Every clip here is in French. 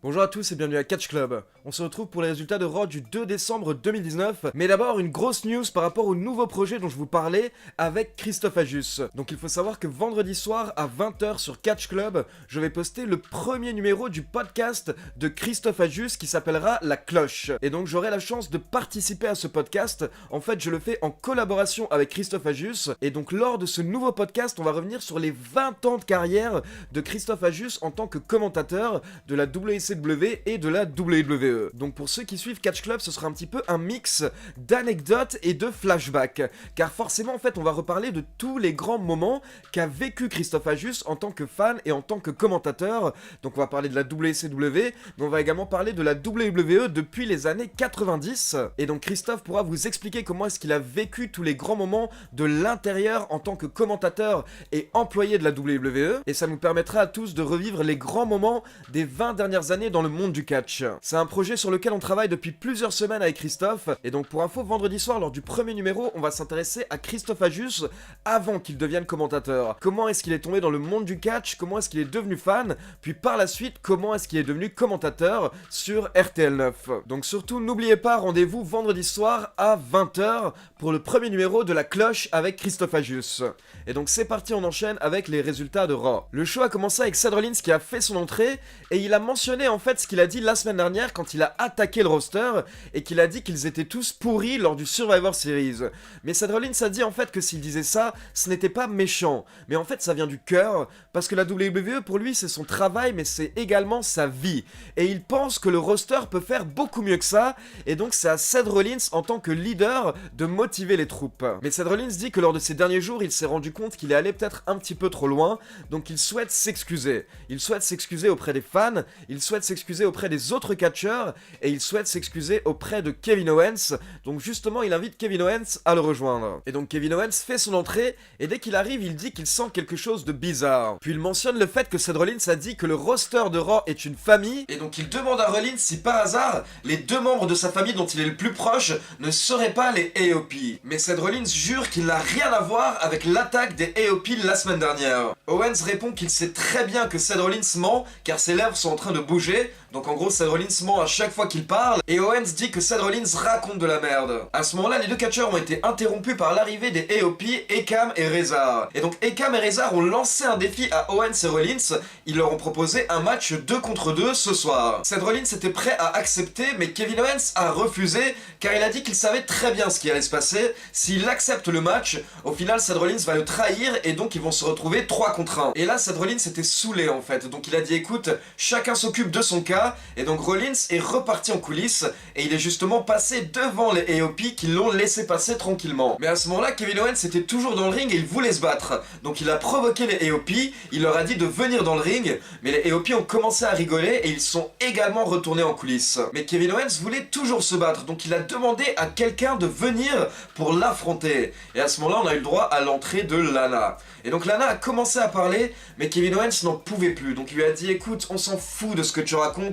Bonjour à tous et bienvenue à Catch Club. On se retrouve pour les résultats de Raw du 2 décembre 2019. Mais d'abord, une grosse news par rapport au nouveau projet dont je vous parlais avec Christophe Ajus. Donc il faut savoir que vendredi soir à 20h sur Catch Club, je vais poster le premier numéro du podcast de Christophe Ajus qui s'appellera La Cloche. Et donc j'aurai la chance de participer à ce podcast. En fait, je le fais en collaboration avec Christophe Ajus. Et donc lors de ce nouveau podcast, on va revenir sur les 20 ans de carrière de Christophe Ajus en tant que commentateur de la WCW et de la WWE. Donc pour ceux qui suivent Catch Club, ce sera un petit peu un mix d'anecdotes et de flashbacks. Car forcément, en fait, on va reparler de tous les grands moments qu'a vécu Christophe Ajus en tant que fan et en tant que commentateur. Donc on va parler de la WCW, mais on va également parler de la WWE depuis les années 90. Et donc Christophe pourra vous expliquer comment est-ce qu'il a vécu tous les grands moments de l'intérieur en tant que commentateur et employé de la WWE. Et ça nous permettra à tous de revivre les grands moments des 20 dernières années dans le monde du catch. C'est un projet sur lequel on travaille depuis plusieurs semaines avec Christophe, et donc pour info, vendredi soir lors du premier numéro, on va s'intéresser à Christophe Ajus avant qu'il devienne commentateur. Comment est-ce qu'il est tombé dans le monde du catch, comment est-ce qu'il est devenu fan, puis par la suite, comment est-ce qu'il est devenu commentateur sur RTL9. Donc surtout, n'oubliez pas, rendez-vous vendredi soir à 20h pour le premier numéro de La Cloche avec Christophe Ajus. Et donc c'est parti, on enchaîne avec les résultats de Raw. Le show a commencé avec Seth Rollins qui a fait son entrée, et il a mentionné en fait ce qu'il a dit la semaine dernière quand il a attaqué le roster et qu'il a dit qu'ils étaient tous pourris lors du Survivor Series. Mais Seth Rollins a dit en fait que s'il disait ça, ce n'était pas méchant, mais en fait ça vient du cœur, parce que la WWE pour lui c'est son travail mais c'est également sa vie. Et il pense que le roster peut faire beaucoup mieux que ça, et donc c'est à Seth Rollins en tant que leader de motiver les troupes. Mais Seth Rollins dit que lors de ces derniers jours il s'est rendu compte qu'il est allé peut-être un petit peu trop loin, donc il souhaite s'excuser. Il souhaite s'excuser auprès des fans, il souhaite s'excuser auprès des autres catcheurs, et il souhaite s'excuser auprès de Kevin Owens. Donc justement il invite Kevin Owens à le rejoindre. Et donc Kevin Owens fait son entrée, et dès qu'il arrive il dit qu'il sent quelque chose de bizarre. Puis il mentionne le fait que Seth Rollins a dit que le roster de Raw est une famille, et donc il demande à Rollins si par hasard les deux membres de sa famille dont il est le plus proche ne seraient pas les AOP. Mais Seth Rollins jure qu'il n'a rien à voir avec l'attaque des AOP la semaine dernière. Owens répond qu'il sait très bien que Seth Rollins ment car ses lèvres sont en train de bouger. Donc en gros Seth Rollins ment à chaque fois qu'il parle, et Owens dit que Seth Rollins raconte de la merde. À ce moment-là, les deux catcheurs ont été interrompus par l'arrivée des AOP, Ekam et Rezar. Et donc Ekam et Rezar ont lancé un défi à Owens et Rollins, ils leur ont proposé un match 2 contre 2 ce soir. Seth Rollins était prêt à accepter, mais Kevin Owens a refusé, car il a dit qu'il savait très bien ce qui allait se passer. S'il accepte le match, au final Seth Rollins va le trahir, et donc ils vont se retrouver 3 contre 1. Et là Seth Rollins était saoulé en fait, donc il a dit écoute, chacun s'occupe de son cas. Et donc Rollins est reparti en coulisses et il est justement passé devant les AOP qui l'ont laissé passer tranquillement. Mais à ce moment-là, Kevin Owens était toujours dans le ring et il voulait se battre. Donc il a provoqué les AOP, il leur a dit de venir dans le ring, mais les AOP ont commencé à rigoler et ils sont également retournés en coulisses. Mais Kevin Owens voulait toujours se battre, donc il a demandé à quelqu'un de venir pour l'affronter. Et à ce moment-là, on a eu le droit à l'entrée de Lana. Et donc Lana a commencé à parler, mais Kevin Owens n'en pouvait plus. Donc il lui a dit écoute, on s'en fout de ce que tu racontes,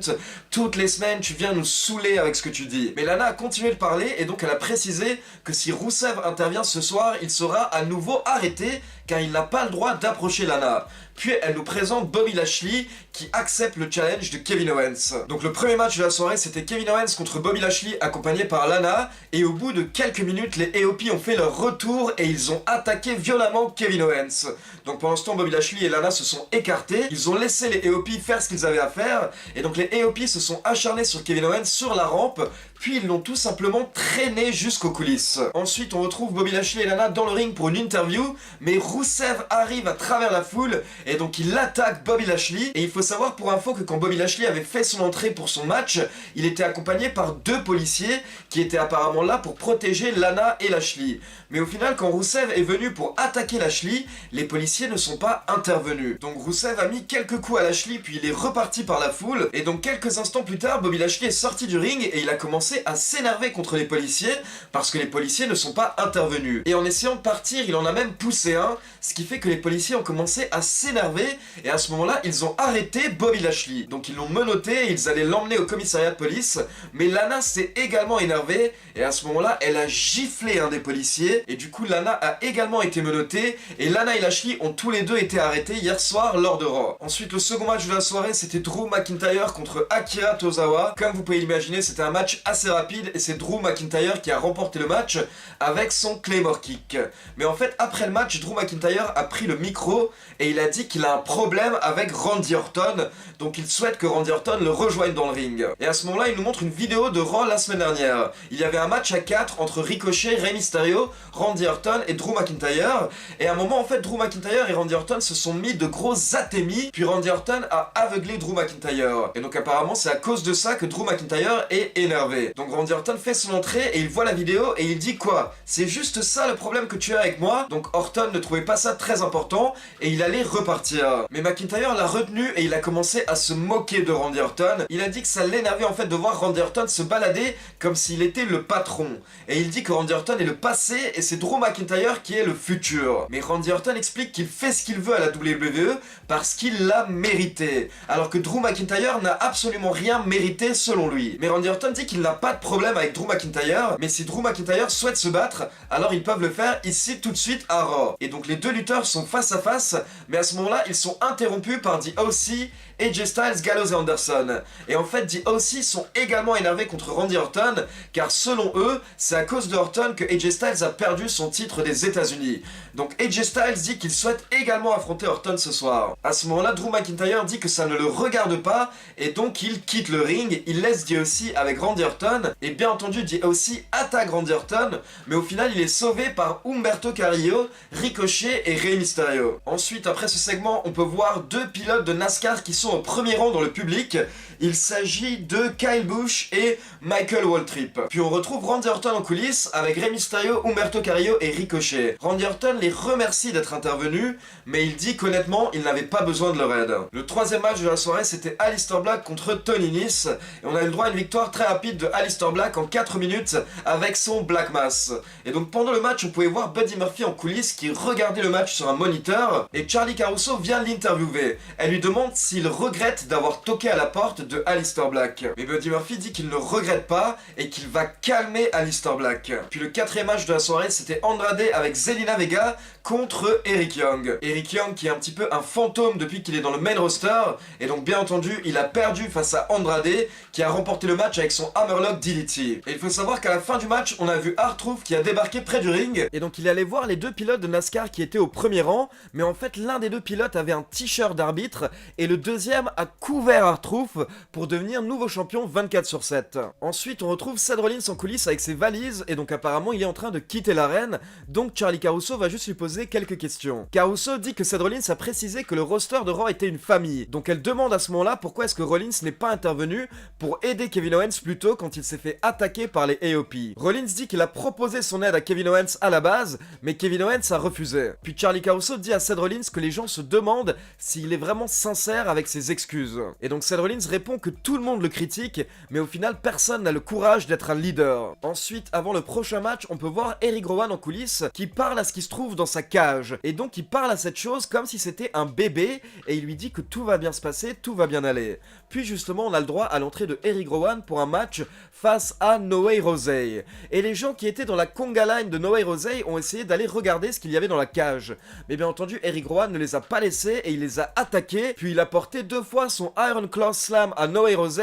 toutes les semaines tu viens nous saouler avec ce que tu dis. Mais Lana a continué de parler et donc elle a précisé que si Rusev intervient ce soir, il sera à nouveau arrêté car il n'a pas le droit d'approcher Lana. Puis elle nous présente Bobby Lashley qui accepte le challenge de Kevin Owens. Donc le premier match de la soirée c'était Kevin Owens contre Bobby Lashley accompagné par Lana, et au bout de quelques minutes les AOP ont fait leur retour et ils ont attaqué violemment Kevin Owens. Donc pendant ce temps Bobby Lashley et Lana se sont écartés, ils ont laissé les AOP faire ce qu'ils avaient à faire, et donc les AOP se sont acharnés sur Kevin Owens sur la rampe, puis ils l'ont tout simplement traîné jusqu'aux coulisses. Ensuite on retrouve Bobby Lashley et Lana dans le ring pour une interview, mais Rusev arrive à travers la foule et donc il attaque Bobby Lashley. Et il faut savoir pour info que quand Bobby Lashley avait fait son entrée pour son match, il était accompagné par 2 policiers qui étaient apparemment là pour protéger Lana et Lashley. Mais au final quand Rusev est venu pour attaquer Lashley, les policiers ne sont pas intervenus. Donc Rusev a mis quelques coups à Lashley puis il est reparti par la foule, et donc quelques instants plus tard Bobby Lashley est sorti du ring et il a commencé à s'énerver contre les policiers parce que les policiers ne sont pas intervenus. Et en essayant de partir, il en a même poussé un, ce qui fait que les policiers ont commencé à s'énerver, et à ce moment-là, ils ont arrêté Bobby Lashley. Donc ils l'ont menotté, et ils allaient l'emmener au commissariat de police, mais Lana s'est également énervée, et à ce moment-là, elle a giflé un des policiers, et du coup Lana a également été menottée, et Lana et Lashley ont tous les deux été arrêtés hier soir lors de Raw. Ensuite, le second match de la soirée, c'était Drew McIntyre contre Akira Tozawa. Comme vous pouvez l'imaginer, c'était un match assez rapide, et c'est Drew McIntyre qui a remporté le match avec son Claymore Kick. Mais en fait, après le match, Drew McIntyre a pris le micro, et il a dit qu'il a un problème avec Randy Orton, donc il souhaite que Randy Orton le rejoigne dans le ring. Et à ce moment-là, il nous montre une vidéo de Raw la semaine dernière. Il y avait un match à 4 entre Ricochet, Rey Mysterio, Randy Orton et Drew McIntyre, et à un moment, en fait, Drew McIntyre et Randy Orton se sont mis de gros atémies, puis Randy Orton a aveuglé Drew McIntyre. Et donc apparemment, c'est à cause de ça que Drew McIntyre est énervé. Donc Randy Orton fait son entrée et il voit la vidéo et il dit quoi? C'est juste ça le problème que tu as avec moi? Donc Orton ne trouvait pas ça très important et il allait repartir. Mais McIntyre l'a retenu et il a commencé à se moquer de Randy Orton. Il a dit que ça l'énervait en fait de voir Randy Orton se balader comme s'il était le patron. Et il dit que Randy Orton est le passé et c'est Drew McIntyre qui est le futur. Mais Randy Orton explique qu'il fait ce qu'il veut à la WWE parce qu'il l'a mérité. Alors que Drew McIntyre n'a absolument rien mérité selon lui. Mais Randy Orton dit qu'il n'a pas de problème avec Drew McIntyre, mais si Drew McIntyre souhaite se battre, alors ils peuvent le faire ici tout de suite à Raw. Et donc les deux lutteurs sont face à face, mais à ce moment-là, ils sont interrompus par The OC, AJ Styles, Gallows et Anderson. Et en fait, The OC sont également énervés contre Randy Orton, car selon eux, c'est à cause de Orton que AJ Styles a perdu son titre des États-Unis. Donc AJ Styles dit qu'il souhaite également affronter Orton ce soir. À ce moment-là, Drew McIntyre dit que ça ne le regarde pas, et donc il quitte le ring, il laisse The OC avec Randy Orton, et bien entendu The OC attaque Randy Orton, mais au final il est sauvé par Humberto Carrillo, Ricochet et Rey Mysterio. Ensuite, après ce segment, on peut voir deux pilotes de NASCAR qui sont au premier rang dans le public. Il s'agit de Kyle Busch et Michael Waltrip. Puis on retrouve Randy Orton en coulisses avec Rey Mysterio, Humberto Carrillo et Ricochet. Randy Orton les remercie d'être intervenu, mais il dit qu'honnêtement, il n'avait pas besoin de leur aide. Le troisième match de la soirée, c'était Aleister Black contre Tony Nese, et on a eu le droit à une victoire très rapide de Aleister Black en 4 minutes avec son Black Mass. Et donc pendant le match, on pouvait voir Buddy Murphy en coulisses qui regardait le match sur un moniteur, et Charlie Caruso vient l'interviewer. Elle lui demande s'il regrette d'avoir toqué à la porte de Aleister Black. Mais Buddy Murphy dit qu'il ne regrette pas et qu'il va calmer Aleister Black. Puis le quatrième match de la soirée, c'était Andrade avec Zelina Vega contre Eric Young. Eric Young qui est un petit peu un fantôme depuis qu'il est dans le main roster, et donc bien entendu il a perdu face à Andrade qui a remporté le match avec son Hammerlock DDT. Et il faut savoir qu'à la fin du match, on a vu R-Truth qui a débarqué près du ring, et donc il allait voir les deux pilotes de NASCAR qui étaient au premier rang, mais en fait l'un des deux pilotes avait un t-shirt d'arbitre et le deuxième a couvert R-Truth pour devenir nouveau champion 24/7. Ensuite on retrouve Seth Rollins en coulisses avec ses valises, et donc apparemment il est en train de quitter l'arène, donc Charlie Caruso va juste lui poser quelques questions. Caruso dit que Seth Rollins a précisé que le roster de Raw était une famille, donc elle demande à ce moment-là pourquoi est-ce que Rollins n'est pas intervenu pour aider Kevin Owens plus tôt quand il s'est fait attaquer par les AOP. Rollins dit qu'il a proposé son aide à Kevin Owens à la base, mais Kevin Owens a refusé. Puis Charlie Caruso dit à Seth Rollins que les gens se demandent s'il est vraiment sincère avec ses excuses. Et donc Seth Rollins répond que tout le monde le critique, mais au final personne n'a le courage d'être un leader. Ensuite, avant le prochain match, on peut voir Eric Rowan en coulisses qui parle à ce qui se trouve dans sa cage. Et donc il parle à cette chose comme si c'était un bébé, et il lui dit que tout va bien se passer, tout va bien aller. Puis justement, on a le droit à l'entrée de Eric Rowan pour un match face à No Way Jose. Et les gens qui étaient dans la conga line de No Way Jose ont essayé d'aller regarder ce qu'il y avait dans la cage. Mais bien entendu, Eric Rowan ne les a pas laissés et il les a attaqués, puis il a porté 2 fois son Iron Claw Slam à No Way Jose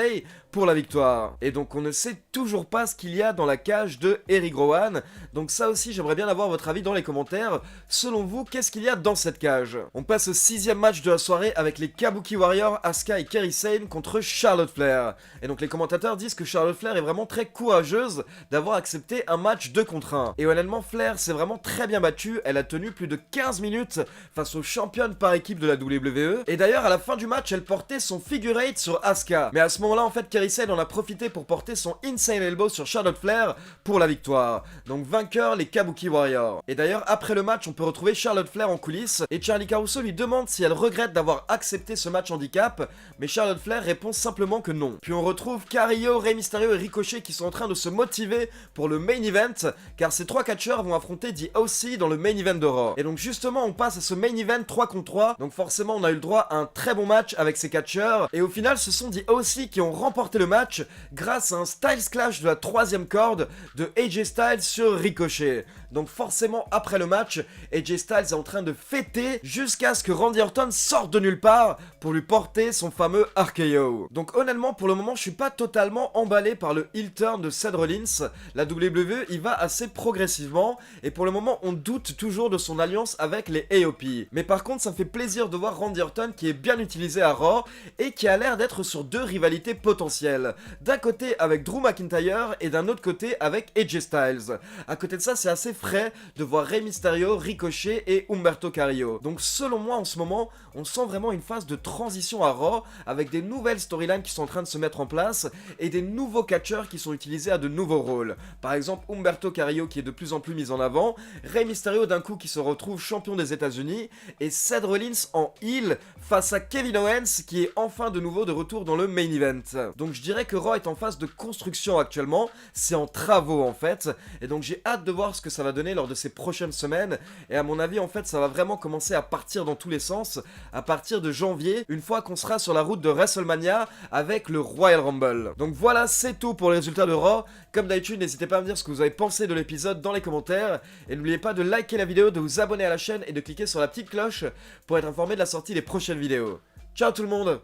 pour la victoire. Et donc on ne sait toujours pas ce qu'il y a dans la cage de Eric Rowan, donc ça aussi j'aimerais bien avoir votre avis dans les commentaires. Selon vous, qu'est-ce qu'il y a dans cette cage? On passe au 6ème match de la soirée avec les Kabuki Warriors, Asuka et Kairi Sane contre Charlotte Flair. Et donc les commentateurs disent que Charlotte Flair est vraiment très courageuse d'avoir accepté un match 2 contre 1. Et honnêtement, Flair s'est vraiment très bien battue, elle a tenu plus de 15 minutes face aux championnes par équipe de la WWE. Et d'ailleurs à la fin du match, elle portait son figure 8 sur Asuka. Mais à ce moment-là en fait, Scary Side en a profité pour porter son Insane Elbow sur Charlotte Flair pour la victoire. Donc vainqueur les Kabuki Warriors. Et d'ailleurs après le match on peut retrouver Charlotte Flair en coulisses et Charly Caruso lui demande si elle regrette d'avoir accepté ce match handicap, mais Charlotte Flair répond simplement que non. Puis on retrouve Carrillo, Rey Mysterio et Ricochet qui sont en train de se motiver pour le main event, car ces trois catcheurs vont affronter The OC dans le main event de Raw. Et donc justement on passe à ce main event 3 contre 3, donc forcément on a eu le droit à un très bon match avec ces catcheurs, et au final ce sont The OC qui ont remporté le match grâce à un Styles Clash de la 3ème corde de AJ Styles sur Ricochet. Donc forcément après le match, AJ Styles est en train de fêter jusqu'à ce que Randy Orton sorte de nulle part pour lui porter son fameux RKO. Donc honnêtement pour le moment je suis pas totalement emballé par le heel turn de Seth Rollins. La WWE il va assez progressivement et pour le moment on doute toujours de son alliance avec les AOP. Mais par contre ça me fait plaisir de voir Randy Orton qui est bien utilisé à Raw et qui a l'air d'être sur deux rivalités potentielles. D'un côté avec Drew McIntyre et d'un autre côté avec AJ Styles. À côté de ça c'est assez frais de voir Rey Mysterio, Ricochet et Humberto Carrillo. Donc selon moi en ce moment, on sent vraiment une phase de transition à Raw avec des nouvelles storylines qui sont en train de se mettre en place et des nouveaux catcheurs qui sont utilisés à de nouveaux rôles. Par exemple Humberto Carrillo qui est de plus en plus mis en avant, Rey Mysterio d'un coup qui se retrouve champion des États-Unis et Seth Rollins en heel face à Kevin Owens qui est enfin de nouveau de retour dans le main event. Donc je dirais que Raw est en phase de construction actuellement, c'est en travaux en fait, et donc j'ai hâte de voir ce que ça va donner lors de ces prochaines semaines, et à mon avis en fait ça va vraiment commencer à partir dans tous les sens à partir de janvier, une fois qu'on sera sur la route de WrestleMania avec le Royal Rumble. Donc voilà, c'est tout pour les résultats de Raw. Comme d'habitude, n'hésitez pas à me dire ce que vous avez pensé de l'épisode dans les commentaires, et n'oubliez pas de liker la vidéo, de vous abonner à la chaîne et de cliquer sur la petite cloche pour être informé de la sortie des prochaines vidéos. Ciao tout le monde!